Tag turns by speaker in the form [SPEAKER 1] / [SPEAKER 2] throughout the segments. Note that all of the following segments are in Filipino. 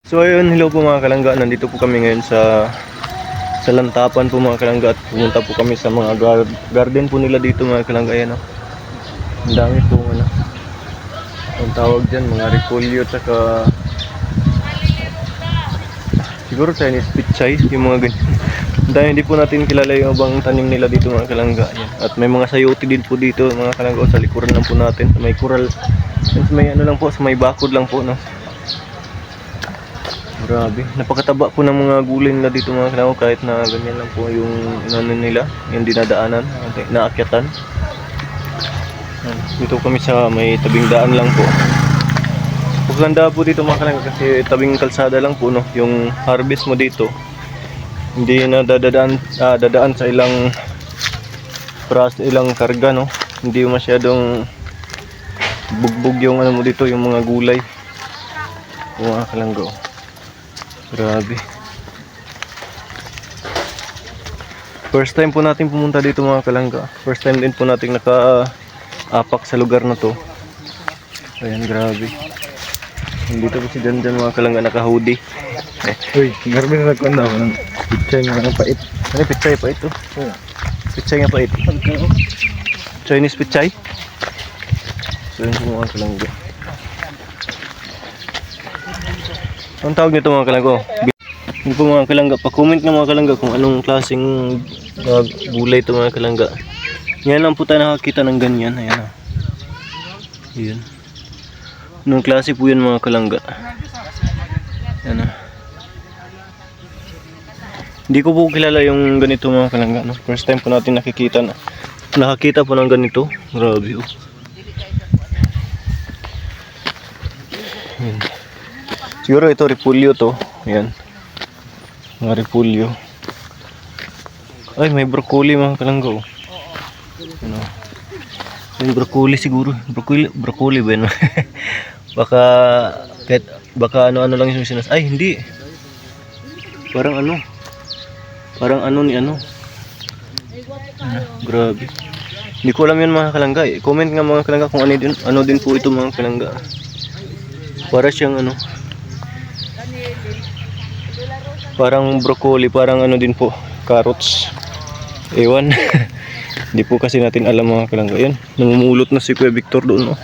[SPEAKER 1] So ayun, hello po mga kalangga, nandito po kami ngayon sa Lantapan po mga kalangga at pumunta po kami sa mga garden po nila dito mga kalangga. Ayan, oh. Ang dami po ang tawag dyan, mga repolyo at saka siguro Chinese pichay, yung mga ganyan. Dahil hindi po natin kilala yung ibang tanim nila dito mga kalangga. Ayan. At may mga sayote din po dito mga kalangga, sa likuran lang po natin, sa may kural, sa may ano lang po, sa may bakod lang po, no. Grabe, napakataba po ng mga gulay nila dito mga kalangga, kahit na ganyan lang po yung ano nila, yung dinadaanan, naakyatan. Dito kami sa may tabing daan lang po. Maganda po dito mga kalangga kasi tabing kalsada lang po, no. Yung harvest mo dito, hindi na dadaan sa ilang karga, no. Hindi masyadong bugbog yung ano mo dito, yung mga gulay. Mga kalangga. Grabe. First time po natin pumunta dito mga kalangga. First time din po natin naka-apak sa lugar na to. Ayan, grabe. Dito po si Janjan mga kalangga, naka-hoodie.
[SPEAKER 2] Uy, garbi na nagkanda ako ng pichay nga ng pait.
[SPEAKER 1] Ano pichay pa ito? Pichay nga pa ito. Chinese pichay? So yun po mga kalangga. Ang tawag nito mga kalangga? Yun po mga kalangga, pa-comment nga mga kalangga kung anong klaseng gulay ito mga kalangga. Ngayon lang po tayo nakakita ng ganyan. Ayan, yun. Anong klase po yun mga kalangga? Ayan. Hindi ko po kilala yung ganito mga kalangga, no? First time po natin nakakita po ng ganito. Grabe, oh. Ayan. Siguro ito repolyo to. Ayan. Mga repolyo. Ay, may broccoli mga kalangga, oh. Ano? May broccoli siguro. Broccoli ba yun? baka ano lang yung sinas. Ay, hindi. Parang ano ni ano. Grabe. Hindi ko alam yun mga kalangga. Comment nga mga kalangga kung ano din po ito mga kalangga. Para siyang ano. Parang broccoli, parang ano din po, carrots. Ewan. Hindi po kasi natin alam mga kalangga. Yan, namumulot na si Kuya Victor doon, no?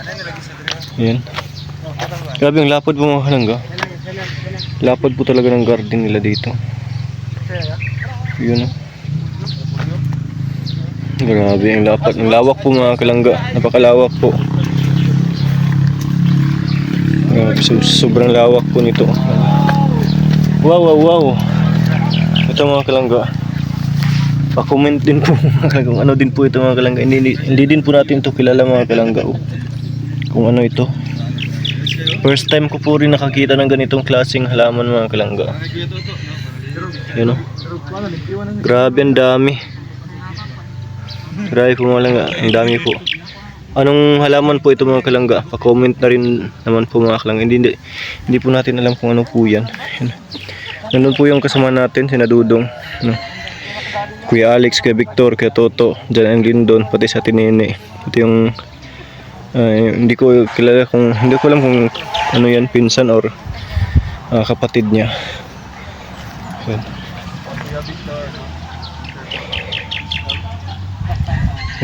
[SPEAKER 1] Yan. Grabe ang lapad po mga kalangga. Lapad po talaga ng garden nila dito. Yun, no? Grabe ang lapad. Ang lawak po mga kalangga. Napakalawak po. Grabe, sobrang lawak po nito. Wow. Ito mga kalangga. Pa-comment din po kung ano din po ito mga kalangga. Hindi din po natin ito kilala mga kalangga, oh. Kung ano ito. First time ko po rin nakakita ng ganitong klaseng halaman mga kalangga. Yun, oh. Grabe ang dami. Grabe po mga kalangga. Ang dami po. Anong halaman po ito mga kalangga? Pa-comment na rin naman po mga kalangga. Hindi po natin alam kung ano po yan. Yun. Nandun po yung kasama natin, si Nadudong, no? Kuya Alex, Kuya Victor, Kuya Toto, Jan and Lindon, pati sa Tinene. Ito yung hindi ko alam kung ano yan, pinsan or kapatid niya. Yan.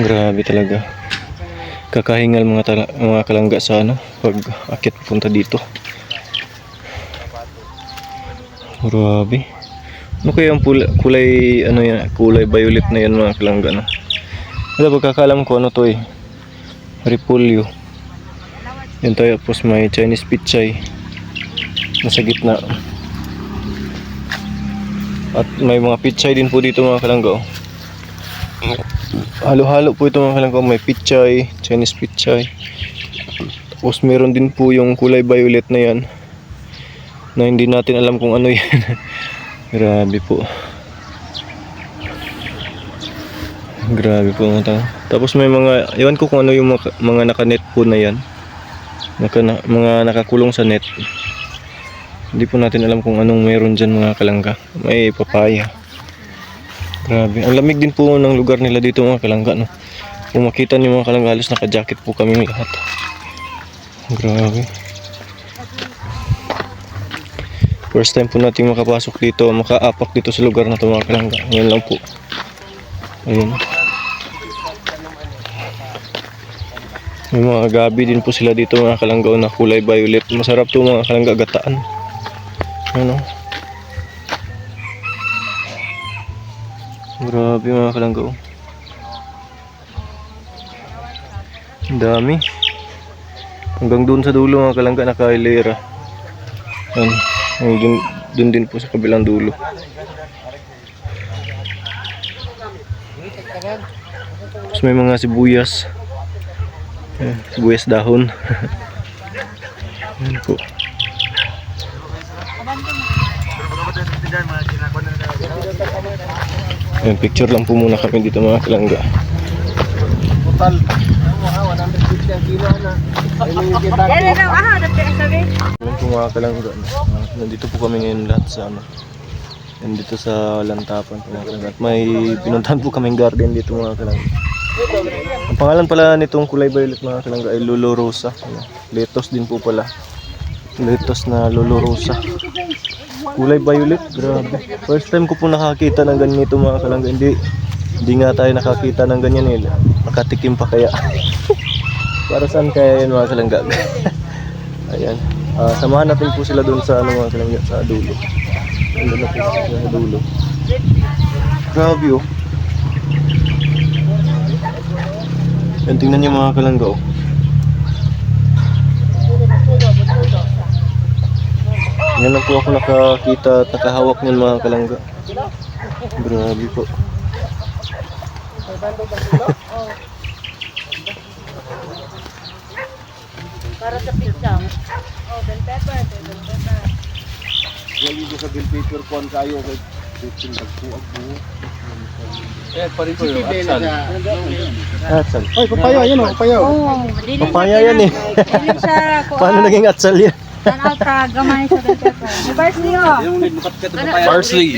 [SPEAKER 1] Grabe talaga. Kakahingal mga kalangga sa pag akit punta dito. Grabe. Ano kaya yung kulay kulay violet na yan mga kalangga, no? Wala, pagkakalam ko ano to repolyo. Yan tayo, tapos may Chinese pichay nasa gitna. At may mga pichay din po dito mga kalangga, oh. Halo-halo po ito mga kalangga, may pichay, Chinese pichay. Tapos meron din po yung kulay violet na yan na hindi natin alam kung ano yan. Grabe po. Grabe po mga. Tapos may mga, ewan ko kung ano yung mga naka-net po na yan. Mga nakakulong sa net. Hindi po natin alam kung anong meron dyan mga kalangga. May papaya. Grabe. Ang lamig din po ng lugar nila dito mga kalangga, no? Kung makita niyo mga kalangga, halos naka-jacket po kami lahat. Grabe. First time po natin makapasok dito, makaapak dito sa lugar na ito mga kalangga. Ngayon lang po. Ayun. May mga gabi din po sila dito mga kalangga na kulay violet. Masarap to mga kalangga, gataan. Ano? Grabe mga kalangga. Ang dami. Hanggang doon sa dulo mga kalangga nakailera. Yan. Doon din po sa kabilang dulo. Tapos may mga sibuyas. Sibuyas dahon. Yan po. Yan, picture lang po muna kami dito mga kalangga.
[SPEAKER 2] Total. 150 ang kilo na. Ayun yung kita ko.
[SPEAKER 1] Yan po mga kalangga. Nandito po kami ngayon lahat sa ano. Nandito sa Lantapan po mga kalangga. At may pinuntahan po kaming garden dito mga kalangga. Ang pangalan pala nitong kulay violet mga kalangga ay Lolo Rosa. Lettuce din po pala. Lettuce na Lolo Rosa. Kulay violet, grabe. First time ko po nakakita ng ganito mga kalangga. Hindi nga tayo nakakita ng ganyan eh. Nakatikim pa kaya. Para saan kaya yan mga kalangga? Ayan. Samahan natin po sila doon sa ano mga kalangga, sa dulo. Doon na po sa dulo. Grabe oh. Yan, tingnan niyo mga kalangga oh. Yan lang po ako nakakita at nakahawak niyan mga kalangga. Grabe po.
[SPEAKER 3] Para sa pizza. Oh, bell pepper.
[SPEAKER 2] Wali ko sa bill paper kuan kayo kay Dutsin nagpuag buo. Pari ko yung atsal.
[SPEAKER 1] Atsal.
[SPEAKER 2] Ay, papaya yan oh, papaya.
[SPEAKER 3] Oh,
[SPEAKER 1] Papaya yan eh. Paano naging atsal yan?
[SPEAKER 3] Tanaw ta gamay sa bell pepper. May parsley oh.
[SPEAKER 4] Parsley.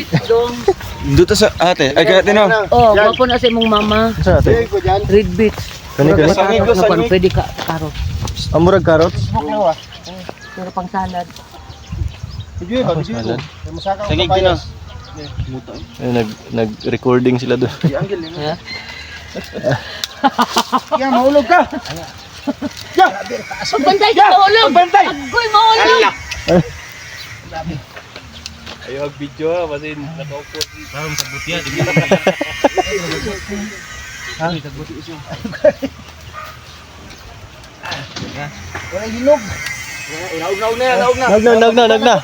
[SPEAKER 4] Dito sa ate. Ay kaya tinaw.
[SPEAKER 5] Oh, mapo na sa imong mama.
[SPEAKER 1] Saan natin?
[SPEAKER 2] Ko diyan.
[SPEAKER 5] Red beets.
[SPEAKER 1] Kani-kani?
[SPEAKER 5] Karot na pan, pwede ka karot.
[SPEAKER 1] Amurag carrots?
[SPEAKER 5] Pero pang salad.
[SPEAKER 2] Sige ba,
[SPEAKER 1] Ako
[SPEAKER 2] sige.
[SPEAKER 1] salad.
[SPEAKER 2] Masaka ko
[SPEAKER 4] Tangig
[SPEAKER 2] papaya.
[SPEAKER 1] Ay, nag-recording sila doon.
[SPEAKER 5] Ha?
[SPEAKER 2] Ya, mahulog ka.
[SPEAKER 5] Pagbantay ka mahulog! Pagbantay! Agoy mahulog!
[SPEAKER 1] Ayaw mag-video ha, kasi nakaupot.
[SPEAKER 4] Parang sa butya.
[SPEAKER 2] Wala hinog.
[SPEAKER 4] Naugnaw na yan, naugnaw.
[SPEAKER 1] Nag na.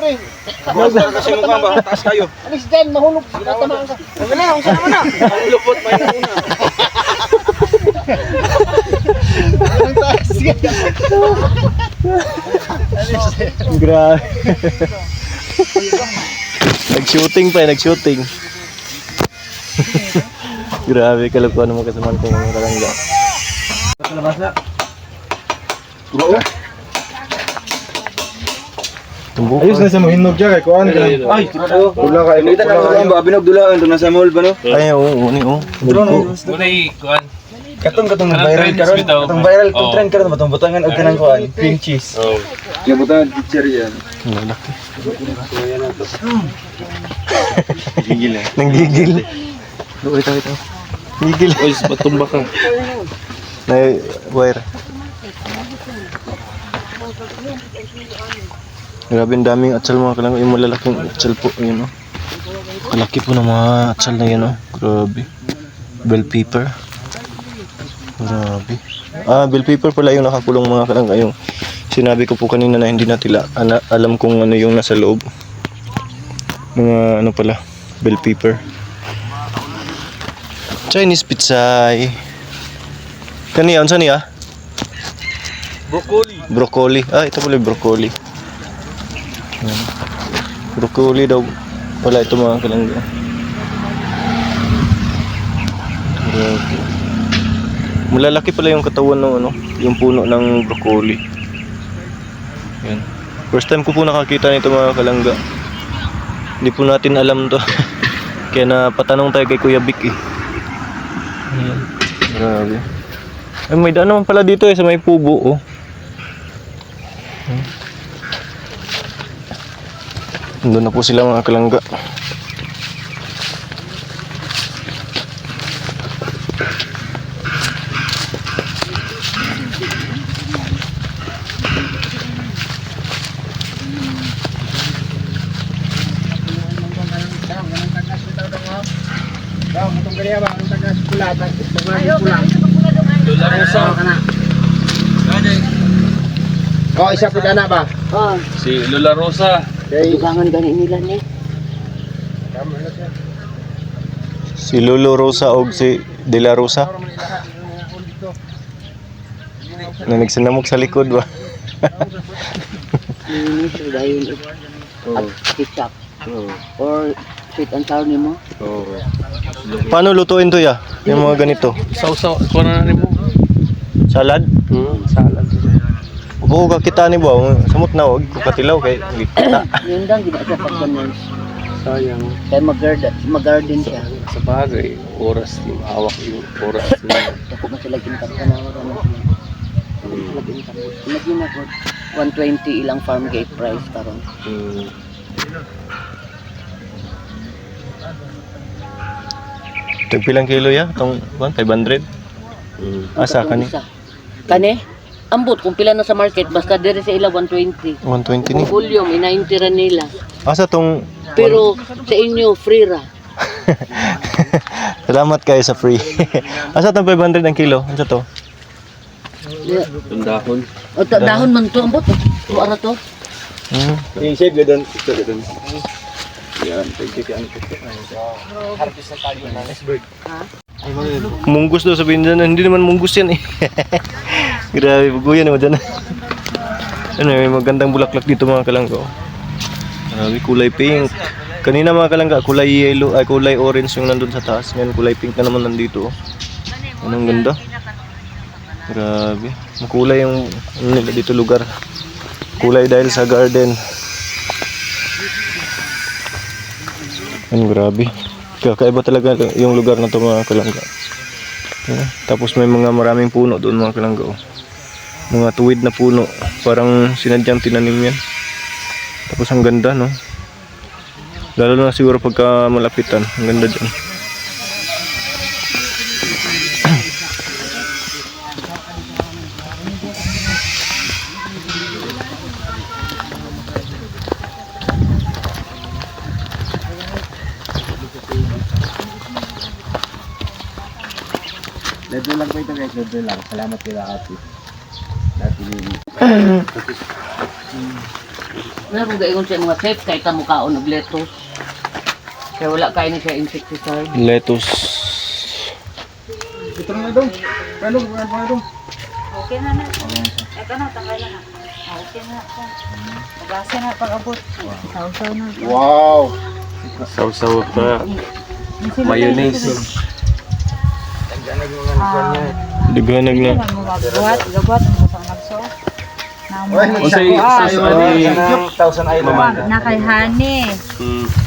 [SPEAKER 4] Kasi mukhang ba, taas kayo.
[SPEAKER 2] Alis dyan, mahulog. Tatamaan ka.
[SPEAKER 4] Wala, kung saan mo na. Ang lupot, may nauna.
[SPEAKER 1] Grabe. Nag-shooting pa eh, nag-shooting. Grabe, kalokohan naman kasamaan ko mga kalangga. Tumbo
[SPEAKER 2] Ayos na
[SPEAKER 1] ka.
[SPEAKER 2] sa mo hinog dyan kay kuan ka.
[SPEAKER 4] Ay,
[SPEAKER 2] Pula ka.
[SPEAKER 4] Kita na ko ba binog dulaan to nasa mall ba no?
[SPEAKER 1] Ay, oo, uni, oo.
[SPEAKER 6] Munay kuan.
[SPEAKER 4] Katong
[SPEAKER 6] Kanang
[SPEAKER 4] viral
[SPEAKER 6] trends
[SPEAKER 4] karon.
[SPEAKER 6] bitaw.
[SPEAKER 4] Katong viral
[SPEAKER 6] Oo.
[SPEAKER 4] trend karon batong butangan og kanang kuan, cream cheese.
[SPEAKER 6] Oh.
[SPEAKER 4] Ya butangan teacher yan.
[SPEAKER 1] Ang laki.
[SPEAKER 4] Gigil eh.
[SPEAKER 1] Nanggigil. Wait. Gigil.
[SPEAKER 6] Oy, batumba ka.
[SPEAKER 1] Nay, wire. Grabe, ang daming atsal mga kalangga. Yung malalaking atsal po, yun o. Kalaki po ng mga atsal na yan o. Grabe. Bell pepper. Grabe. Bell pepper pala yung nakakulong mga kalangga. Yung sinabi ko po kanina na hindi natin alam kung ano yung nasa loob. Mga ano pala, bell pepper. Chinese pizza. Kaniya, unsa niya?
[SPEAKER 4] Broccoli.
[SPEAKER 1] Broccoli. Ito pala yung broccoli. Ayan. Broccoli daw. Wala ito mga kalangga. Grabe. Malalaki pala yung katawan ng ano, yung puno ng broccoli. Yan. First time ko po nakakita nito mga kalangga. Hindi po natin alam to. Kaya napatanong tayo kay Kuya Vic eh. Ayan. Grabe. Ay, may daan naman pala dito sa may pubo oh. Doon na po sila mga kalangga.
[SPEAKER 2] Oh, isa po na ba?
[SPEAKER 5] Oh,
[SPEAKER 6] Si Lola Rosa.
[SPEAKER 5] dugangan gani nila ni.
[SPEAKER 1] Si Lolo Rosa o si De La Rosa. Na nagsinamok sa likod ba?
[SPEAKER 5] Ini sudah yun. At ketchup. Or sweet and sour ni mo.
[SPEAKER 1] Paano lutuin to ya? Yung mga ganito.
[SPEAKER 6] Sausaw. Kuha na rin mo.
[SPEAKER 1] Salad?
[SPEAKER 6] Salad.
[SPEAKER 1] Oo, kakita ni ba? Samot na, huwag ko katilaw kay kita.
[SPEAKER 5] Yun lang gina sa pagkanan.
[SPEAKER 6] Sayang.
[SPEAKER 5] Kaya mag-garden siya.
[SPEAKER 6] Sa bagay, oras yung hawak yung oras.
[SPEAKER 5] Ako man sila kintab ka na wala na sila. Lagi na po 120 ilang farm gate price karon.
[SPEAKER 1] Tagpilang kilo ya? Itong 500? Asa ka ni?
[SPEAKER 5] Kani? Ambot kung pila na sa market basta dire sa ila 120.
[SPEAKER 1] 120 ni?
[SPEAKER 5] Kung volume ina-90 ra nila.
[SPEAKER 1] Asa tong...
[SPEAKER 5] Pero sa inyo free ra.
[SPEAKER 1] Salamat kayo sa free. Asa tong 500 ang kilo? Ano to?
[SPEAKER 6] Yung dahon.
[SPEAKER 5] O dahon man to ambot. O ara to.
[SPEAKER 4] I-save ka doon. Yan, thank you.
[SPEAKER 1] Munggus daw sabihin dyan. Hindi naman munggus yan eh. Grabe, baguyan naman dyan. Ano, may magandang bulaklak dito mga kalangga. Grabe, kulay pink. Kanina mga kalangga, kulay yellow, ay kulay orange yung nandun sa taas. Ngayon, kulay pink na naman nandito. Anong ganda. Grabe. Makulay yung ano nila dito lugar. Kulay dahil sa garden. Ang grabe. Kakaiba talaga yung lugar na to mga kalangga. Tapos may mga maraming puno doon mga kalangga. Mga tuwid na puno. Parang sinadyang tinanim yan. Tapos ang ganda no. Lalo na siguro pagka malapitan. Ang ganda dyan.
[SPEAKER 2] Ledo lang po ito guys, ledo lang. Salamat kila ate.
[SPEAKER 5] Wala kung gayon siya mga safe kahit na mukhaon og lettuce. Kaya wala kain na siya insecticide.
[SPEAKER 1] Lettuce.
[SPEAKER 2] Ito na dong. Ano ba dong?
[SPEAKER 3] Okay na na. Ito na, tanggal na. Okay na. Magasa na pag-abot. Sausaw na.
[SPEAKER 2] Wow!
[SPEAKER 6] Sausaw pa. Mayonnaise.
[SPEAKER 1] Daghanag na.
[SPEAKER 3] Magbuhat, gabot, ang nagso.
[SPEAKER 6] O sa
[SPEAKER 2] 1,000 island.
[SPEAKER 3] Na kay honey.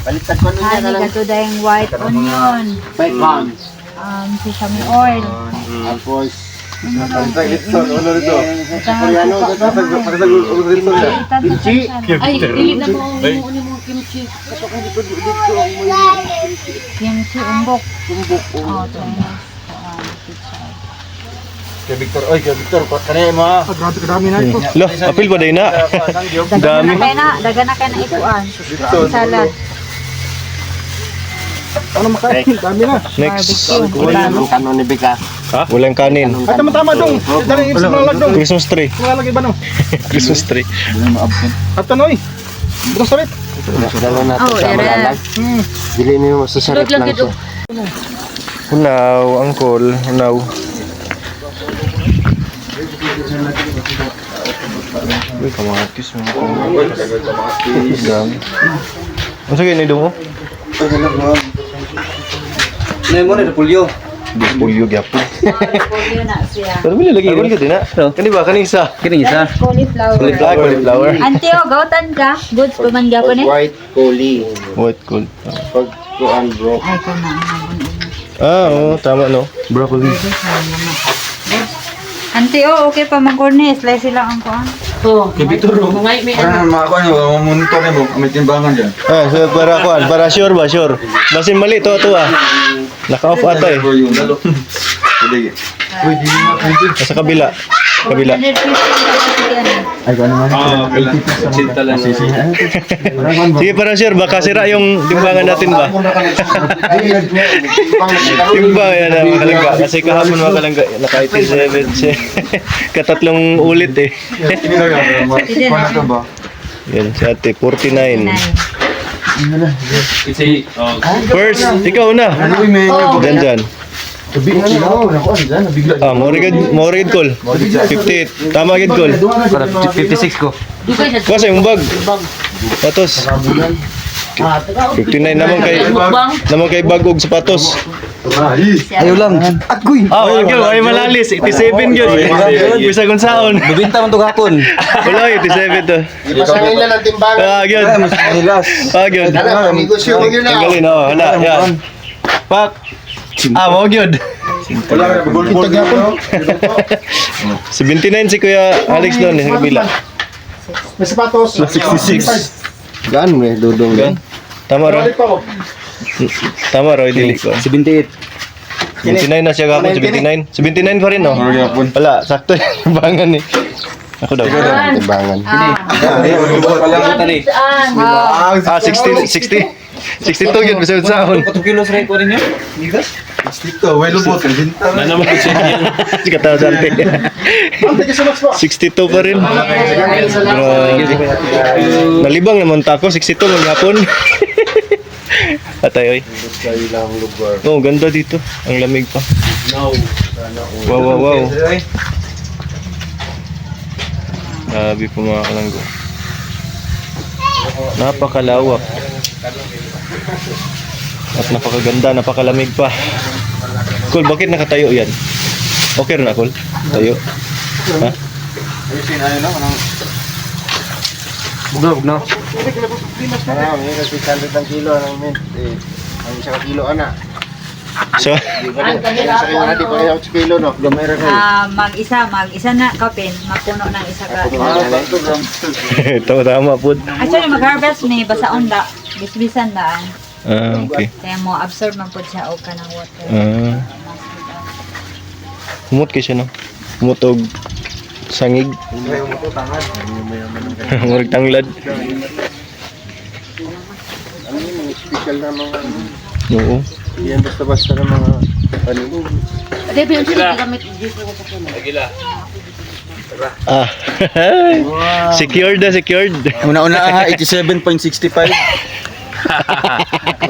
[SPEAKER 2] Baliktad ko niya
[SPEAKER 3] Honey, gato dahil white onion.
[SPEAKER 2] Bacon.
[SPEAKER 3] Sesame oil.
[SPEAKER 2] Tapos, baliktad ito. Ano rito? Koreano. Kimchi.
[SPEAKER 5] Ay, dili na mo mo kimchi. Kato kung dito ang mo
[SPEAKER 3] Kimchi, umbok.
[SPEAKER 5] tumbok.
[SPEAKER 3] Oh, Chinese.
[SPEAKER 2] Kay Victor. Oy, kay Victor. Kanina mo ha. Grabe kadami na ito.
[SPEAKER 1] Lo, apil pa din na. Dami.
[SPEAKER 3] Dagan na kayo na ikuan. Salad.
[SPEAKER 2] Ano makain? Dami na.
[SPEAKER 1] Next.
[SPEAKER 3] Barbecue.
[SPEAKER 2] Kano ni Bika?
[SPEAKER 1] Ha? Walang kanin.
[SPEAKER 2] Ay, tama-tama dong. Dari yung mga lag dong.
[SPEAKER 1] Christmas tree.
[SPEAKER 2] Mga lag iba no.
[SPEAKER 1] Christmas tree.
[SPEAKER 2] At tanoy. Bukas salit.
[SPEAKER 3] Oh, ere.
[SPEAKER 2] Dili niyo masasarap
[SPEAKER 5] Lang gito.
[SPEAKER 1] Hunaw, angkol, hunaw. Uy, kamatis mo. Dami. Ano sa ganyan mo?
[SPEAKER 4] Ano mo na, pulyo?
[SPEAKER 1] Pulyo gyapon.
[SPEAKER 3] Pulyo na siya.
[SPEAKER 1] Pero may lalagay ko din na. Kani ba kanisa?
[SPEAKER 4] Kinisa.
[SPEAKER 3] Cauliflower.
[SPEAKER 1] Cauliflower.
[SPEAKER 3] Auntie, oh, gautan ka. Goods pa man gyapon eh.
[SPEAKER 2] White coli.
[SPEAKER 1] White gold.
[SPEAKER 2] Pag kuan bro.
[SPEAKER 3] Ay, ko na.
[SPEAKER 1] Oo, tama no. Broccoli.
[SPEAKER 3] Auntie, oh, okay pa mag-corny. Slice lang ang kuan.
[SPEAKER 5] Oh,
[SPEAKER 4] Parang mga ano, monitor na may timbangan dyan.
[SPEAKER 1] Ah, so para sure ba, sure. Basin mali to ah. Naka-off ata eh.
[SPEAKER 4] Sige.
[SPEAKER 1] Sa kabila. Kabila.
[SPEAKER 3] 150
[SPEAKER 4] Ay, kung ano man.
[SPEAKER 6] Sinta lang.
[SPEAKER 1] Sige, para sure baka sira yung timbangan natin ba. Timbang yan mga kalangga. Kasi kahapon mga kalangga naka-87 siya. Katatlong ulit eh.
[SPEAKER 4] Paano to ba?
[SPEAKER 1] Yan si ate, 49.
[SPEAKER 6] Kasi,
[SPEAKER 1] First, ikaw na. Dyan. Ah, morigid call. 58. Tama gid call.
[SPEAKER 4] Para 56 ko.
[SPEAKER 1] Kasi yung bag. Patos. 59 naman kay bag og sapatos.
[SPEAKER 4] Ayaw lang. Agoy.
[SPEAKER 1] Ah, ay malalis. 87 gyud. Bisa kung saon.
[SPEAKER 4] Bubinta man to gapon.
[SPEAKER 1] Wala 87 to.
[SPEAKER 2] Ipasangin na ng timbangan.
[SPEAKER 1] Ah, gyud.
[SPEAKER 4] Mas nilas.
[SPEAKER 1] Ah, gyud.
[SPEAKER 2] Kana, negosyo mo yun na.
[SPEAKER 1] Tanggalin oh, wala. Yan. Pak. Ah, mo gyud.
[SPEAKER 4] Wala ka bulbul dito.
[SPEAKER 1] 79 si Kuya Alex doon sa kabila.
[SPEAKER 2] May sapatos.
[SPEAKER 1] 66.
[SPEAKER 2] Gaan mo dudong
[SPEAKER 1] Gan. Tama ro. Tama ro, dili ko.
[SPEAKER 4] 78.
[SPEAKER 1] 79 na siya gapon, 79. 79 pa rin no. Wala, sakto yung bangan ni. Ako daw.
[SPEAKER 2] Timbangan.
[SPEAKER 1] Ah, 60. 62 yun, bisa sa ahon.
[SPEAKER 4] 4 kilos rin ko rin yun. Dito, well lubot.
[SPEAKER 6] na naman ko siya yan.
[SPEAKER 1] Si katawa sa ante. 62 pa rin. Nalibang naman tako, 62 maghapon. Atay, oy. Oh, ganda dito. Ang lamig pa. Wow. Grabe po mga kalanggo. Napakalawak. At napakaganda, napakalamig pa. Cool, bakit nakatayo yan? Okay na, Cool? Tayo. Ha?
[SPEAKER 4] Bugnaw.
[SPEAKER 2] Marami, kasi 100 ang kilo. Ang isa ka kilo, ana.
[SPEAKER 1] So,
[SPEAKER 2] Di pa kayo, di pa kayo sa kilo, no? Gamay rin kayo.
[SPEAKER 3] mag-isa na kapin, mapuno ng isa ka.
[SPEAKER 1] tama po.
[SPEAKER 3] Actually, mag-harvest may basaon da, bisbisan daan.
[SPEAKER 1] Ah, okay.
[SPEAKER 3] Kaya mo absorb man po siya og kanang water.
[SPEAKER 1] Ah. Humot kayo siya, no? Humot og sangig. Murag tanglad.
[SPEAKER 2] Ano yung mga special na mga,
[SPEAKER 1] Oo.
[SPEAKER 2] yan basta-basta na mga, ano mo.
[SPEAKER 1] Ah. Secured na, secured.
[SPEAKER 4] Una-una 87.65.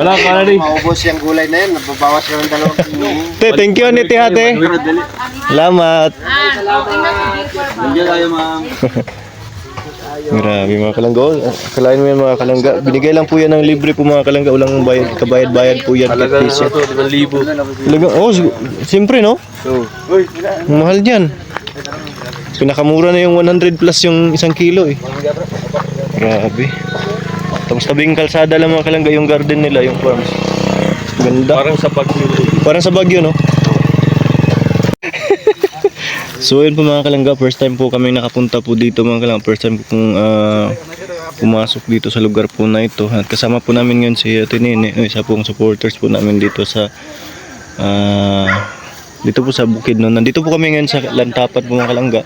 [SPEAKER 6] Wala pa rin.
[SPEAKER 2] Maubos yung gulay na yan, nababawas ka ng 2 kilo.
[SPEAKER 1] Te, thank you ni Tihate. Salamat.
[SPEAKER 4] Nandiyan tayo, ma'am.
[SPEAKER 1] Grabe mga kalangga. Kalain mo yan mga kalangga. Binigay lang po yan ng libre po mga kalangga. Walang bayad, kabayad-bayad po yan.
[SPEAKER 6] Talaga
[SPEAKER 1] Piso.
[SPEAKER 6] na to, 5,000.
[SPEAKER 1] Talaga, oh, siyempre no? Mahal dyan. Pinakamura na yung 100 plus yung 1 kilo eh. Grabe. Tapos tabing kalsada lang mga kalangga yung garden nila, yung farms. Ganda. Parang sa Baguio, no? So yun po mga kalangga, first time po kami nakapunta po dito mga kalangga. First time po kung pumasok dito sa lugar po na ito. At kasama po namin ngayon si Ate Nene, isa pong supporters po namin dito sa dito po sa Bukid, no? Nandito po kami ngayon sa Lantapat po mga kalangga.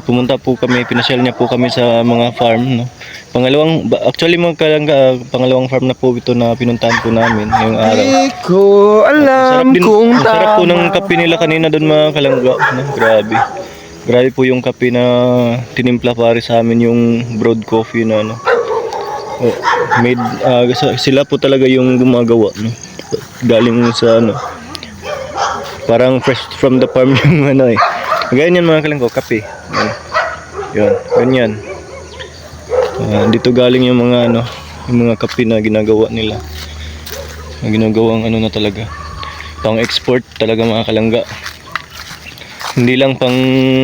[SPEAKER 1] Pumunta po kami, pinasyal niya po kami sa mga farm, no? Actually mga kalangga, pangalawang farm na po ito na pinuntahan po namin ngayong araw.
[SPEAKER 4] Ko alam kung
[SPEAKER 1] sarap po ng kape nila kanina doon mga kalangga, no? Grabe po yung kape na tinimpla pare sa amin, yung broad coffee na ano. Made sila po talaga yung gumagawa, no? Galing sa ano, parang fresh from the farm yung ano eh. Ganyan mga kalangga, kape. Yun, ganyan. Dito galing yung mga ano, yung mga kape na ginagawa nila. Ginagawang ano na talaga. Pang export talaga mga kalangga. Hindi lang pang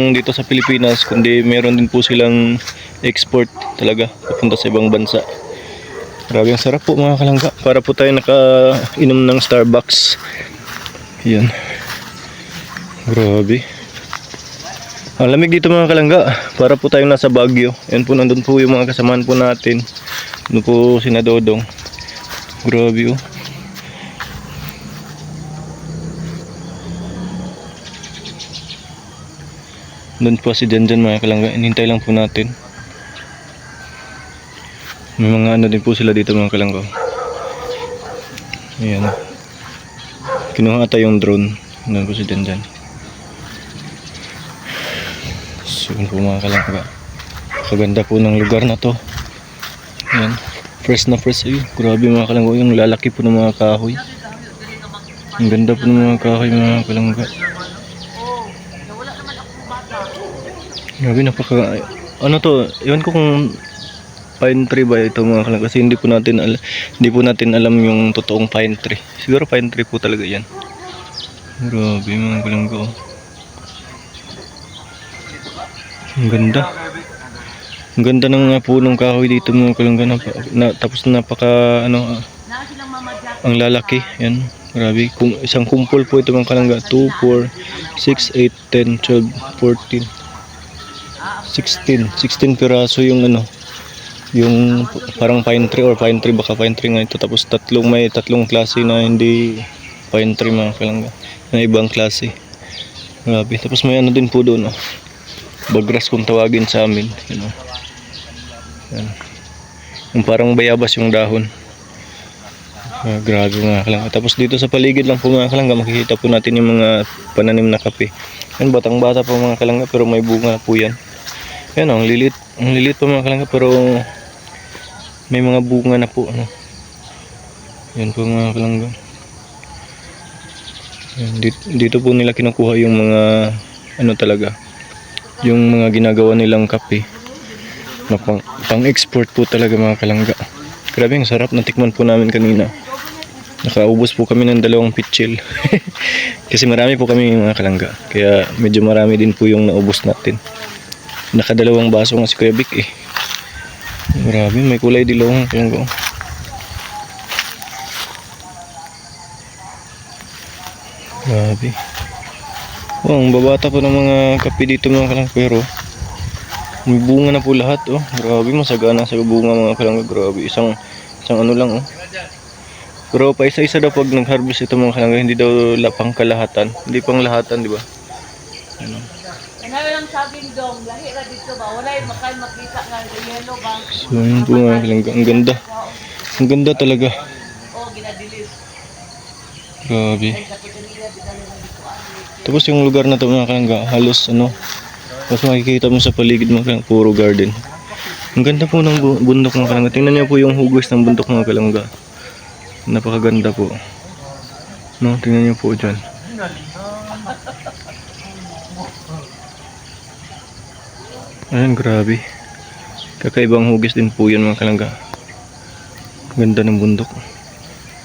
[SPEAKER 1] dito sa Pilipinas, kundi meron din po silang export talaga papunta sa ibang bansa. Grabe, ang sarap po mga kalangga. Para po tayo nakainom ng Starbucks. Yan. Grabe. Ang lamig dito mga kalangga. Para po tayong nasa Baguio. Yan po, nandun po yung mga kasamahan po natin. Doon po sina Dodong. Grabe oh. Doon po si Janjan mga kalangga. Inintay lang po natin. May mga ano din po sila dito mga kalangga. Ayan. Kinuha ata yung drone. Doon po si Janjan. So yun po mga kalangga. Kaganda po ng lugar na to. Ayan. Fresh na fresh. Ay, grabe mga kalangga. Yung lalaki po ng mga kahoy. Ang ganda po ng mga kahoy mga kalangga. Grabe, napaka... Ano to? Iwan ko kung pine tree ba ito mga kalangga. Kasi hindi po natin alam yung totoong pine tree. Siguro pine tree po talaga yan. Grabe mga kalangga. Ang ganda. Ang ganda ng punong kahoy dito mga kalangga. Tapos napaka... Ano, ang lalaki. Yan. Grabe. Kung isang kumpol po ito mga kalangga. 2, 4, 6, 8, 10, 12, 14. 16 piraso yung ano, yung parang pine tree or pine tree, baka pine tree nga ito. Tapos may tatlong klase na hindi pine tree mga kalangga, na ibang klase. Grabe. Tapos may ano din po doon, oh, bagras kung tawagin sa amin, you know. Yan. Yung parang bayabas yung dahon. Grabe mga kalangga. Tapos dito sa paligid lang po mga kalangga, makikita po natin yung mga pananim na kape. Yan, batang bata po mga kalangga, pero may bunga po yan. Yan, ang lilit po mga kalangga, pero may mga bunga na po, ano. Yan po mga kalangga. Yan, dito po nila kinukuha yung mga ano talaga, yung mga ginagawa nilang kape na pang-export po talaga mga kalangga. Grabe, ang sarap. Natikman po namin kanina. Nakaubos po kami ng 2 pitchil. Kasi marami po kami mga kalangga, kaya medyo marami din po yung naubos natin. Nakadalawang baso nga si Kuya Vic eh. Grabe, may kulay dilaw ang kalangga. Grabe. Oh, ang babata po ng mga kape dito mga kalangga, pero may bunga na po lahat oh. Grabe, masagana sa bunga mga kalangga. Grabe, isang ano lang oh. Pero pa isa-isa daw pag nag-harvest ito mga kalangga, hindi daw pang kalahatan. Hindi pang lahatan, di ba? Ano?
[SPEAKER 3] Ano lang sabing dong, lahi ra dito ba? Wala yung makita nga yellow bang.
[SPEAKER 1] So yun po mga kalangga, ang ganda. Ang ganda talaga.
[SPEAKER 3] Oh, ginadilis.
[SPEAKER 1] Grabe. Tapos yung lugar na to mga kalangga, halos ano, tapos makikita mo sa paligid mga kalangga, puro garden. Ang ganda po ng bundok mga kalangga. Tingnan niyo po yung hugos ng bundok mga kalangga. Napakaganda po. No, tingnan niyo po dyan. Ayan, grabe. Kakaibang hugis din po yan mga kalangga. Ganda ng bundok.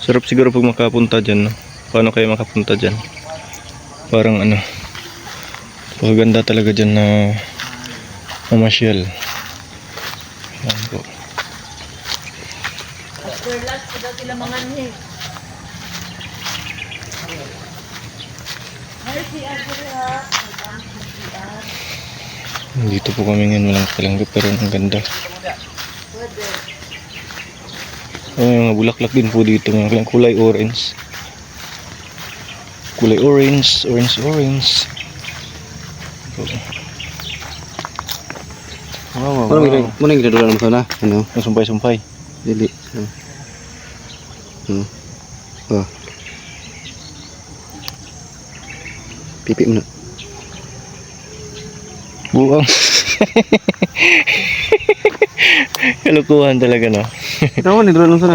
[SPEAKER 1] Sarap siguro pag makapunta dyan, no? Paano kayo makapunta dyan? Parang ano, paganda talaga dyan na mamasyal. Ayan po.
[SPEAKER 3] Relax ko daw sila mga ni.
[SPEAKER 1] Dito po kami ngayon, walang kalangga pero ang ganda. May mga bulaklak din po dito mga kalangga, kulay orange. Kulay orange. Wow.
[SPEAKER 4] Ano yung ginagawa naman sana? Ano?
[SPEAKER 1] Sumpay-sumpay.
[SPEAKER 4] Dili. Oh. Pipi mo na.
[SPEAKER 1] Buang. Kalukuhan talaga, no?
[SPEAKER 4] Ikaw ni dulu sana.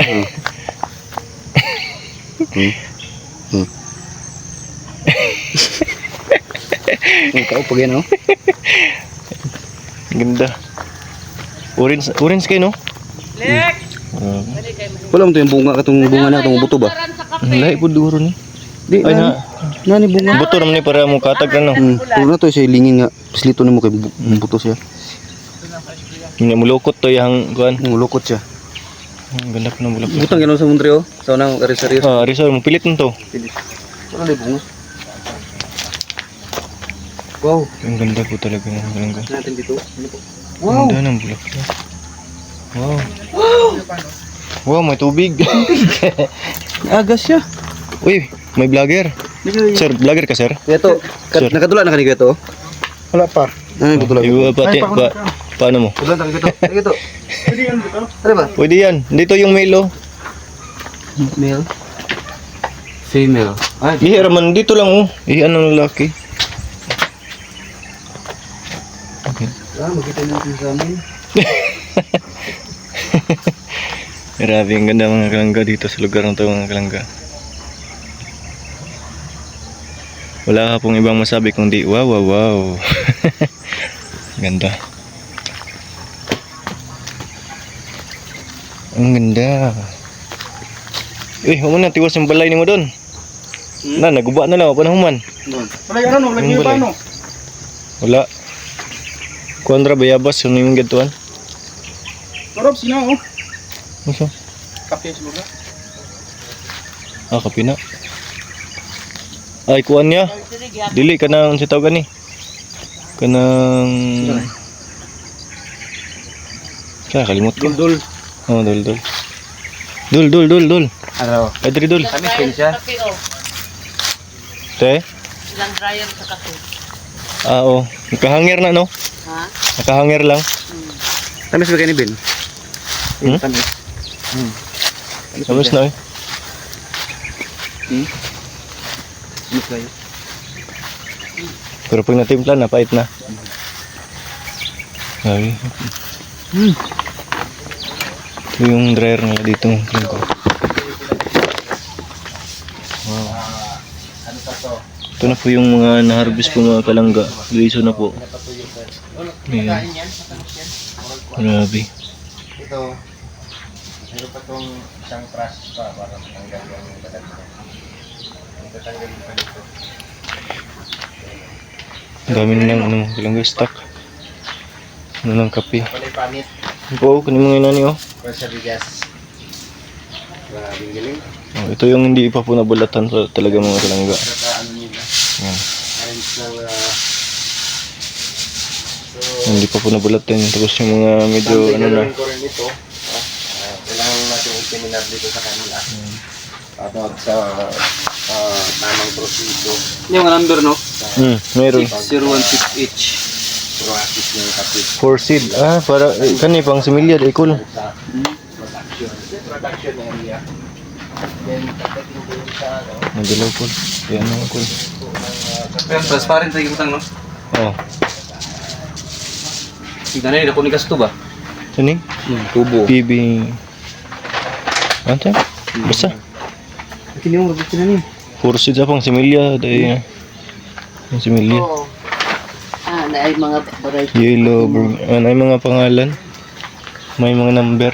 [SPEAKER 4] Ikaw pag yan, no?
[SPEAKER 1] Ganda. Orange kayo, no?
[SPEAKER 3] Lek!
[SPEAKER 4] Wala mo to yung bunga katong bunga na katong buto ba?
[SPEAKER 1] Ang lahi po duro ni.
[SPEAKER 4] Di
[SPEAKER 1] Ay
[SPEAKER 4] na.
[SPEAKER 1] na.
[SPEAKER 4] Nani bunga.
[SPEAKER 1] Buto naman ni para mo katag ano.
[SPEAKER 4] Puro na to siya lingin nga. Pislito nimo kay buto siya.
[SPEAKER 1] Hindi mo lukot to yang kuan.
[SPEAKER 4] Mulukot siya.
[SPEAKER 1] Ang ganda po ng bulaklak.
[SPEAKER 4] Butang gano'n sa mundre oh. Sa unang aris-aris.
[SPEAKER 1] Ah, Rizal, mo pilit nito.
[SPEAKER 4] Wala na bunga. Wow.
[SPEAKER 1] Ang ganda po talaga ng kalangga.
[SPEAKER 4] Natin dito.
[SPEAKER 1] Wow. Ganda ng bulaklak. Wow. Wow, may tubig.
[SPEAKER 4] Agas siya.
[SPEAKER 1] Uy, may vlogger. Sir, vlogger ka, sir?
[SPEAKER 4] Ito,
[SPEAKER 1] Sir.
[SPEAKER 4] nakadula na kanina ito.
[SPEAKER 2] Wala pa.
[SPEAKER 4] Nakadula.
[SPEAKER 1] Paano mo?
[SPEAKER 4] Kadula na kanina ito. Ano ba?
[SPEAKER 1] Pwede yan. Dito yung mail, oh.
[SPEAKER 4] Male. Female. Ay,
[SPEAKER 1] Ihiraman, dito lang, oh. Iyan ang lalaki.
[SPEAKER 4] makita natin sa amin.
[SPEAKER 1] Grabe, ang ganda mga kalangga dito sa lugar ng ito, mga kalangga. Wala ka pong ibang masabi kundi wow, wow, wow. Ganda. Ang ganda. Huwag mo na, tiwas yung balay ni mo doon. Na, naguba na lang, panahuman.
[SPEAKER 2] Wala yan ano, lagi
[SPEAKER 1] Yung
[SPEAKER 2] yung
[SPEAKER 1] balay.
[SPEAKER 2] paano?
[SPEAKER 1] Wala. Kuandra, bayabas, yung yung gatuan.
[SPEAKER 2] Torop, sino oh?
[SPEAKER 1] Masa?
[SPEAKER 2] Kape siguro na.
[SPEAKER 1] Kapi na. Ay, kuan niya. Dili ka nang si tawag ni. Kanang Kaya kalimot ko.
[SPEAKER 2] Dul.
[SPEAKER 1] Oh, dul. Dul.
[SPEAKER 4] Araw.
[SPEAKER 1] Ay, diri dul.
[SPEAKER 4] Kami skin siya.
[SPEAKER 3] Kape oh.
[SPEAKER 1] Te?
[SPEAKER 3] Ilang dryer sa kape.
[SPEAKER 1] Oo. Nakahanger na, no?
[SPEAKER 3] Ha?
[SPEAKER 1] Nakahanger lang.
[SPEAKER 4] Tamis ba kayo ni Ben?
[SPEAKER 1] Hmm?
[SPEAKER 4] Tamis.
[SPEAKER 1] Tapos na, eh.
[SPEAKER 4] Tamis kayo.
[SPEAKER 1] Pero pag natimpla na, pait na. Ay. Ito yung dryer nila dito. Tingnan ko. Wow. Ito na po yung mga na-harvest po mga kalangga. Liso na po. Ayan. Grabe.
[SPEAKER 4] Ito. Meron pa tong isang trash pa para matanggal yung balat mo. Tatanggalin pa dito.
[SPEAKER 1] Ang dami nilang ano, kalangga stock. Ano ng kape.
[SPEAKER 4] Palay panit.
[SPEAKER 1] Po, kunin mo nga nani, oh.
[SPEAKER 4] Para sa bigas. Maraming galing.
[SPEAKER 1] Oh, ito yung hindi pa po nabulatan sa talaga mga kalangga.
[SPEAKER 4] Saka ano nila.
[SPEAKER 1] Yan.
[SPEAKER 4] Arrange ng
[SPEAKER 1] Hindi pa po nabulatan. Tapos yung mga medyo ano na.
[SPEAKER 4] ko rin ito. Kailangan natin i-seminar dito sa kanila. About sa tamang proseso.
[SPEAKER 2] Yung number no?
[SPEAKER 1] Meron.
[SPEAKER 2] 0168.
[SPEAKER 4] Proactive ng kapit.
[SPEAKER 1] 4 seed. Ah, para kani pang similya day cool.
[SPEAKER 4] Production. Production area. Then, pagdating din sa ano,
[SPEAKER 1] Nagalaw cool. Yan ang cool.
[SPEAKER 2] Pero transparent tayo utang no?
[SPEAKER 1] Oh.
[SPEAKER 2] Tignan na ako ni gasto ba?
[SPEAKER 1] Sini?
[SPEAKER 2] Tubo.
[SPEAKER 1] PB. Ano? Basta.
[SPEAKER 4] kini yung mabukti na niya.
[SPEAKER 1] 4 seed pang similya day. Ang similya.
[SPEAKER 5] Oo. Na ay mga variety.
[SPEAKER 1] Yellow, ay mga pangalan. May mga number.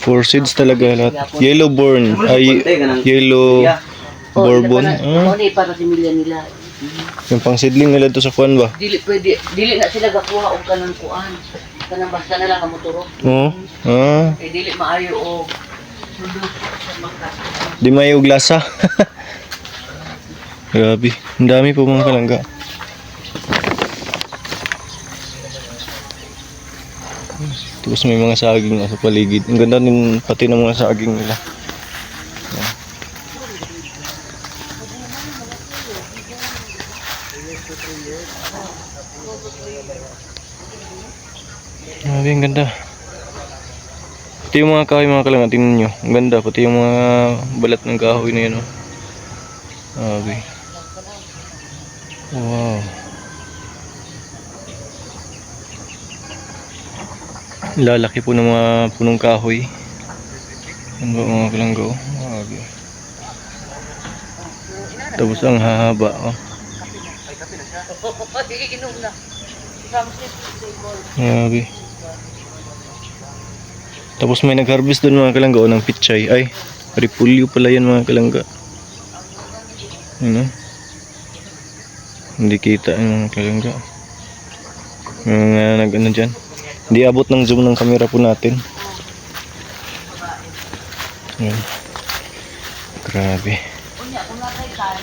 [SPEAKER 1] 4 seeds talaga lahat. Yellow born, ay yellow bourbon.
[SPEAKER 5] Oo, para sa milya nila.
[SPEAKER 1] Yung pang seedling nila to sa kuan ba?
[SPEAKER 5] Dili na sila gakuha og kanang kuan. Kanang basta na lang kamuturo.
[SPEAKER 1] Oo.
[SPEAKER 5] Dili maayo og
[SPEAKER 1] Di may uglasa. Grabe. Ang dami po mga kalangga. Tapos may mga saging sa paligid. Ang ganda din pati ng mga saging nila. Yan. Grabe, ang ganda. Pati yung mga kahoy mga kalangga, tingnan nyo. Ang ganda, pati yung mga balat ng kahoy na yun. Oh. Grabe. Wow. Lalaki po ng mga punong kahoy. Ano ba mga kalangga? Oh. Grabe. Tapos ang hahaba. Oh. Grabe. Tapos may nag-harvest doon mga kalangga ng pichay. Ay, repulyo pala yan mga kalangga. Ano? Hindi kita yung mga kalangga. Mga nag-ano dyan. Hindi abot ng zoom ng camera po natin. Ayan. Grabe.
[SPEAKER 3] Unya, kung natay ka,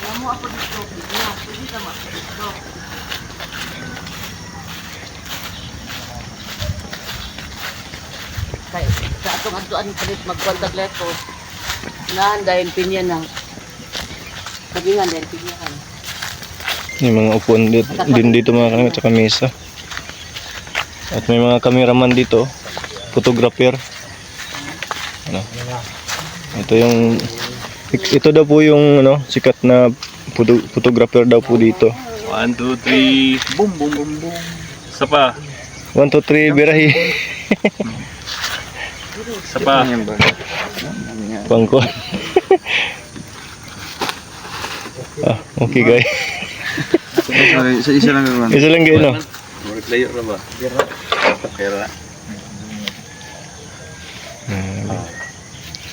[SPEAKER 3] namu ako dito, bigla, pwede ka makikito. Kaya, sa atong aduan palit magkwantag leto, nahan dahil pinya na, sabihan dahil pinyahan.
[SPEAKER 1] May mga upuan din dito mga kalinga, tsaka mesa. At may mga cameraman dito, photographer. Ano? Ito daw po yung sikat na photographer daw po dito.
[SPEAKER 6] 1, 2, 3. Boom, boom, boom, boom. Isa pa.
[SPEAKER 1] 1, 2, 3, birahi.
[SPEAKER 6] Isa pa.
[SPEAKER 1] Pangko. Okay guys.
[SPEAKER 2] Isa lang gawin.
[SPEAKER 1] Isa lang kayo, no?
[SPEAKER 6] Player na ba? Pera.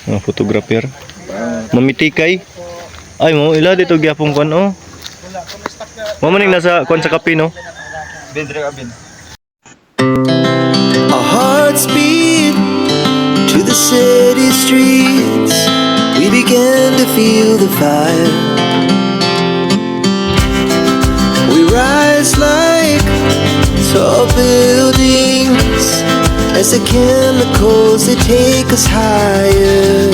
[SPEAKER 1] Mga photographer. Mamitikay. Ay mo, ila dito gyapon kon oh. Mo maning nasa kon sa kape no.
[SPEAKER 7] Our hearts beat to the city streets. We began to feel the fire. We rise like tall buildings as the chemicals they take us higher.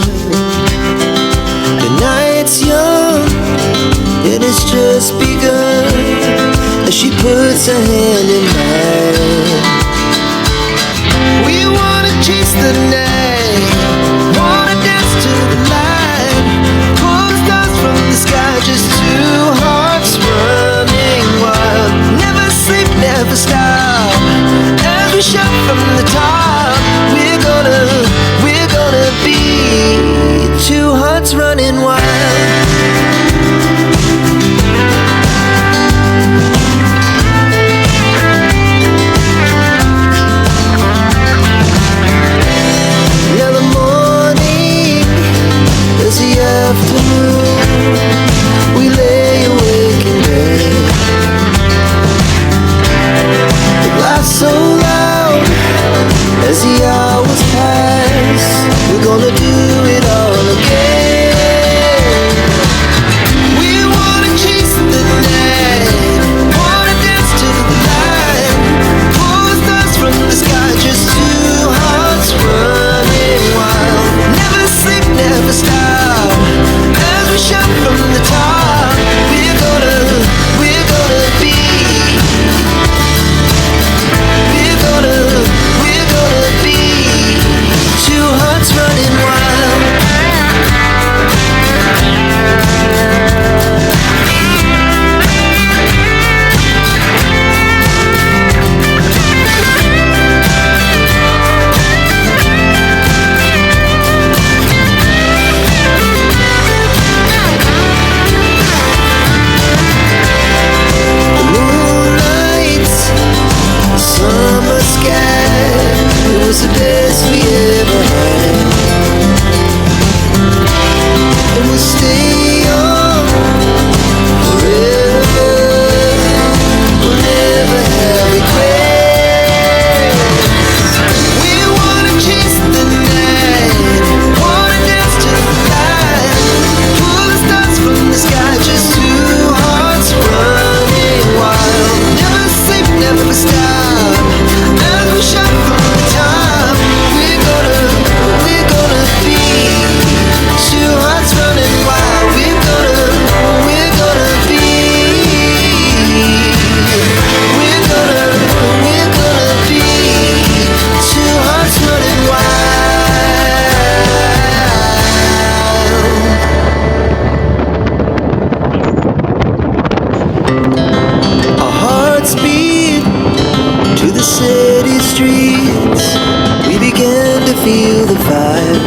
[SPEAKER 7] The night's young, it has just begun as she puts her hand in mine. We wanna chase the night, wanna dance to the light, pull the stars from the sky, just two hearts running wild. Never sleep, never stop, as we shout from the top. We're gonna be two hearts running wild. Now the morning is the afternoon. We lay awake in bed. The laugh so loud as the hours pass. We're gonna do it all again. We wanna chase the night, wanna dance to the light, pull the stars from the sky, just two hearts running wild. Never sleep, never stop, as we shout from the top. We're gonna be. We're gonna be two hearts running wild. The moonlight, summer sky, it was the best we ever had. And we'll stay on forever. We'll never have regrets. We wanna chase the night, wanna dance to the light, pull the stars from the sky, just two hearts running wild. Never sleep, never stop, as we shout from the top. We're gonna be two hearts running wild. We're gonna be. We're gonna be two hearts running wild. Our hearts beat to the city streets. We began to feel the fire.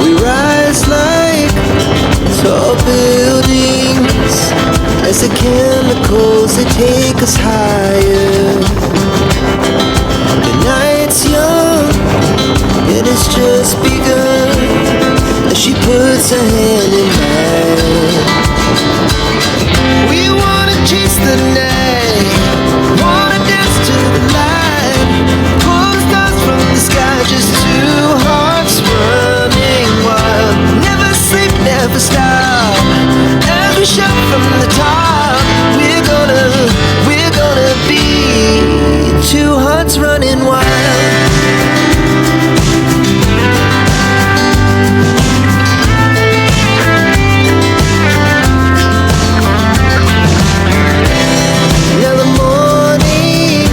[SPEAKER 7] We rise like tall buildings as the chemicals they take us higher. The night's young, it has just begun as she puts her hand in mine. We wanna chase the night, wanna dance to the light, pull the stars from the sky, just two hearts running wild. we shout from the top, we're gonna be two hearts running wild. Now the morning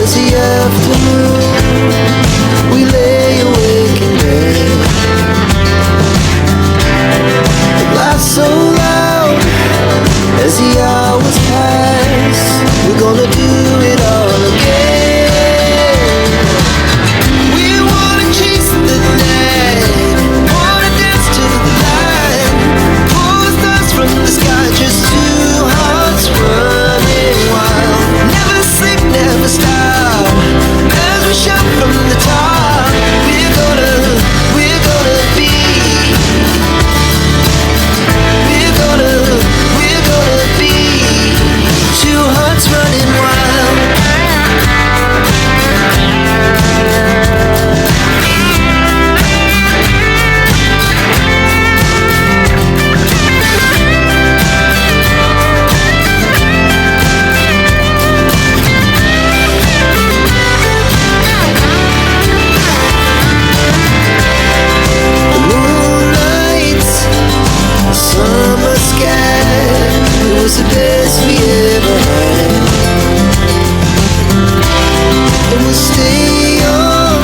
[SPEAKER 7] is the afternoon. We lay awake in bed. It laughs so loud as the hours pass. We're gonna do it all again. We wanna chase the night, wanna dance to the light, pull the stars from the sky, just two hearts running wild. Never sleep, never stop, as we shout from the top. We're gonna be, we're gonna be two hearts running wild. The moonlight, summer sky, it was the best we ever had. And we'll stay on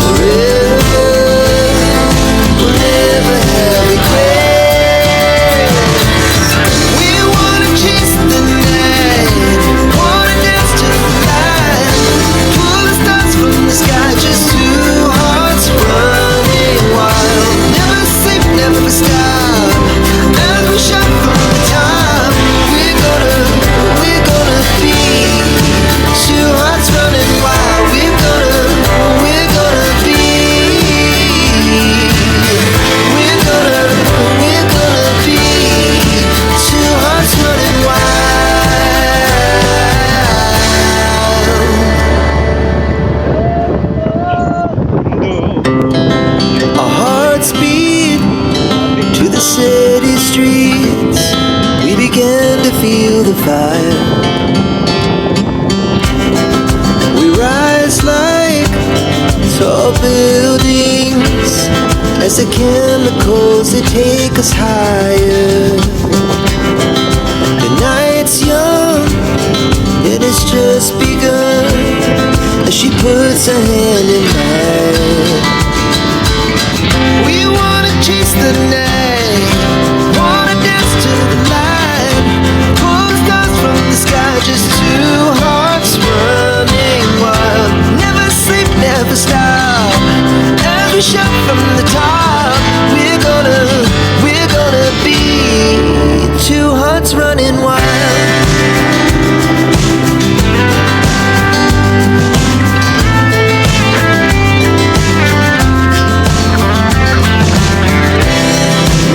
[SPEAKER 7] forever. We'll never have regrets. We wanna chase the night, wanna dance to the light, pull the stars from the sky, just two hearts running wild. Never sleep, never stop, as we shout from the top. We're gonna be two hearts running wild. We're gonna be, we're gonna be two hearts running wild. Our hearts beat to the city streets. We began to feel the fire. We rise like tall buildings as the chemicals, they take us higher. The night's young, it has just begun, as she puts her hand in mine. We wanna chase the night, wanna dance to the light, pull the stars from the sky, just two hearts running wild. Never sleep, never stop, as we shout from the top. We're gonna be two hearts running wild.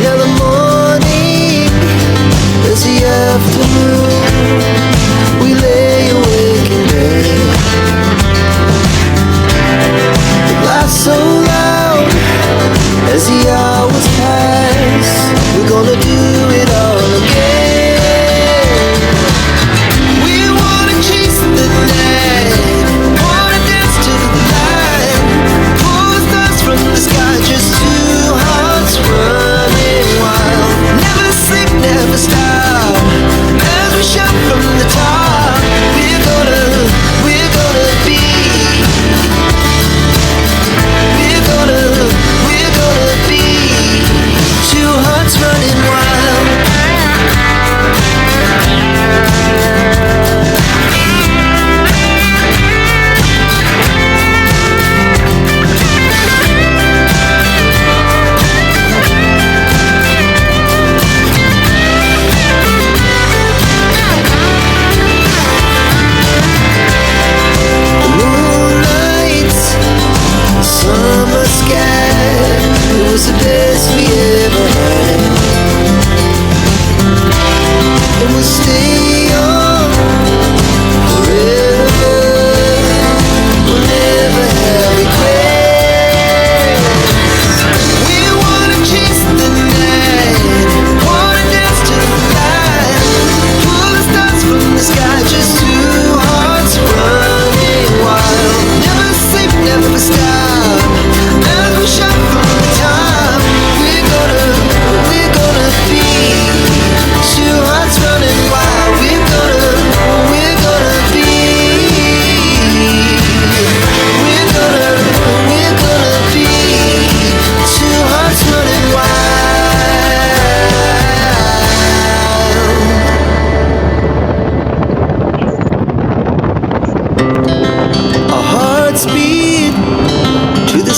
[SPEAKER 7] Now the morning is the afternoon. We lay awake in bed. It laughs so loud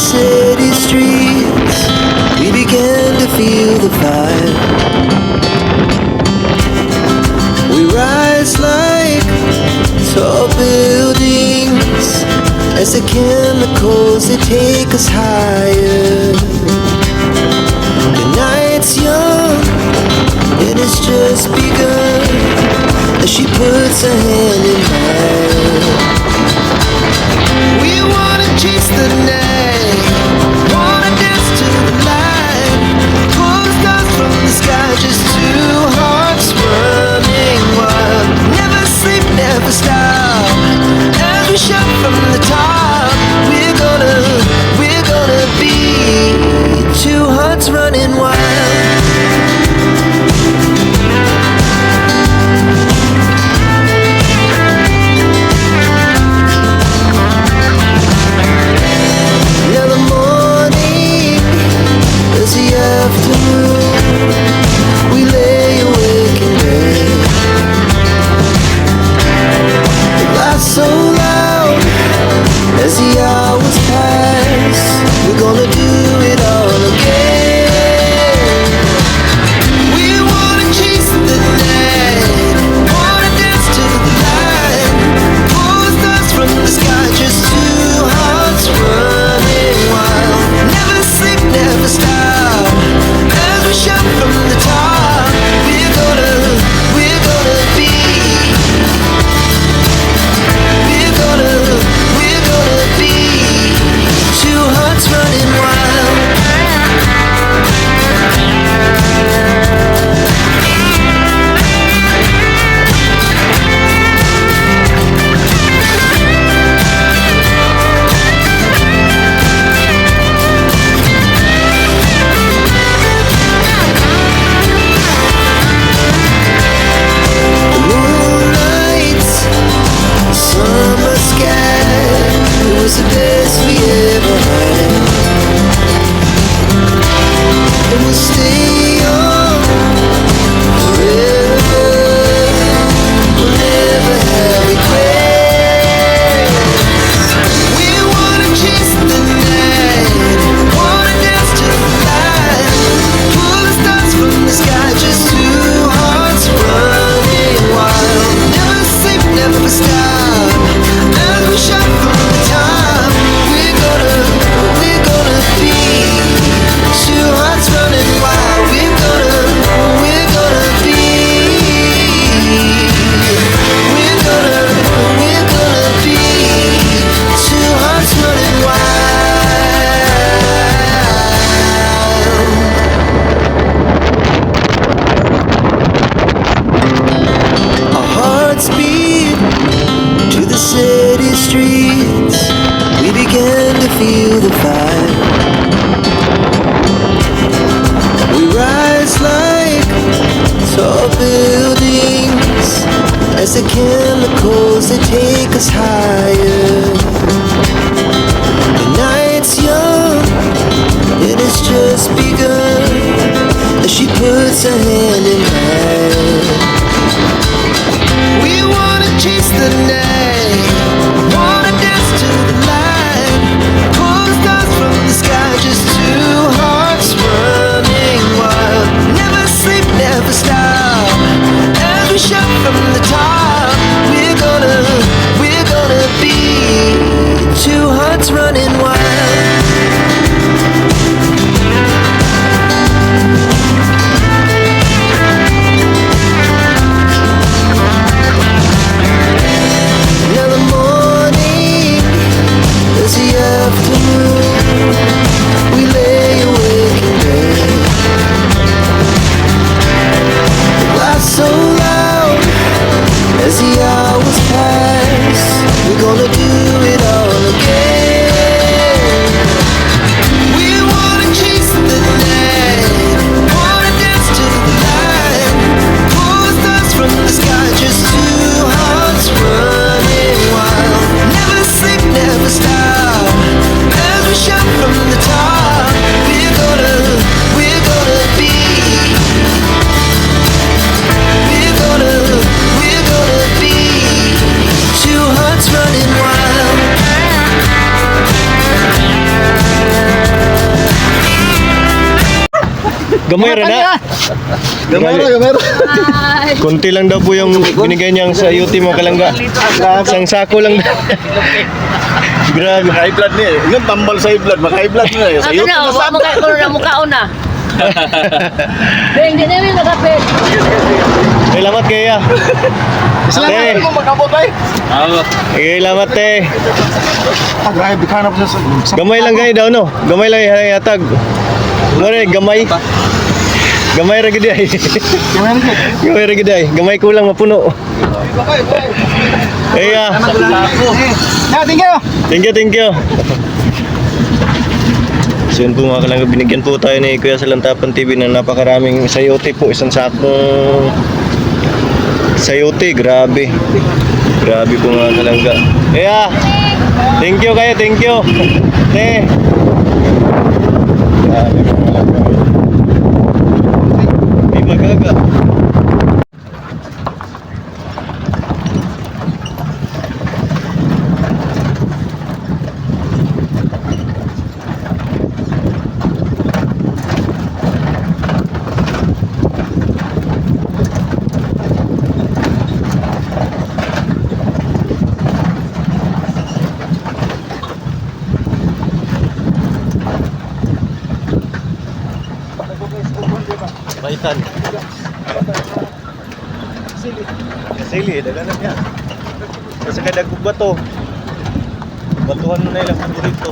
[SPEAKER 7] city streets, we began to feel the fire. We rise like tall buildings as the chemicals they take us higher. The night's young and it's just begun as she puts her hand in mine. We wanna chase the night, wanna dance to the light, pull stars from the sky, just two hearts running wild. Never sleep, never stop, as we shout from the top. We're gonna be two hearts running wild. Now the morning is the afternoon. We lay awake in bed. The laughs so loud as the hours pass. We're gonna do it all again. We wanna chase the night, wanna dance to the light, pull stars from the sky, just two hearts running wild. Never sleep, never stop, as we shout from the top. We're gonna be. We're gonna be two hearts running wild. The moonlight, summer sky, it was the best we ever had. And we'll stay on forever. We'll never have regrets. We wanna chase the night, wanna dance to the light, pull the stars from the sky, just two hearts running wild. Never sleep, never stop, as we shout from the top. We're gonna be two hearts running wild. We're gonna be. We're gonna be two hearts running wild. Our hearts beat to the city streets. We began to feel the fire. We rise like tall buildings as the chemicals they take us higher. The night's young and it's just begun as she puts her hand in mine. We wanna chase the night, wanna dance to the light, pull stars from the sky, just two hearts running wild. Never sleep, never stop, as we shout from the top. We're gonna be
[SPEAKER 1] Gamay ra na. Gamay. Kunti lang daw po yung binigay niyang sa UT mga kalangga. Isang sako lang. Grabe.
[SPEAKER 6] High blood niya. Yung tambal sa high blood. Maka-high blood na eh.
[SPEAKER 3] Ano na, huwag mo kayo na mukhaon na. Hindi na yun nagapit.
[SPEAKER 1] Salamat kaya. Salamat
[SPEAKER 2] Mo magabot ay.
[SPEAKER 1] Salamat te.
[SPEAKER 2] Grabe ka na sa
[SPEAKER 1] Gamay lang kayo daw no. Gamay lang hatag. Mare gamay. Gamay ra gid ay. Gamay ra gid ay. Gamay kulang mapuno. Kaya.
[SPEAKER 2] Thank you.
[SPEAKER 1] Thank you. So yun po mga kalangga, binigyan po tayo ni Kuya sa Lantapan TV ng napakaraming sayote po. Isang sakong sayote, grabe. Grabe po mga kalangga. Kaya, thank you kayo, thank you. Grabe po mga kalangga. Di magaga. Baitan. Sili, dagana niya. Kasi kadagog bato. Batuhan mo na ilang dito.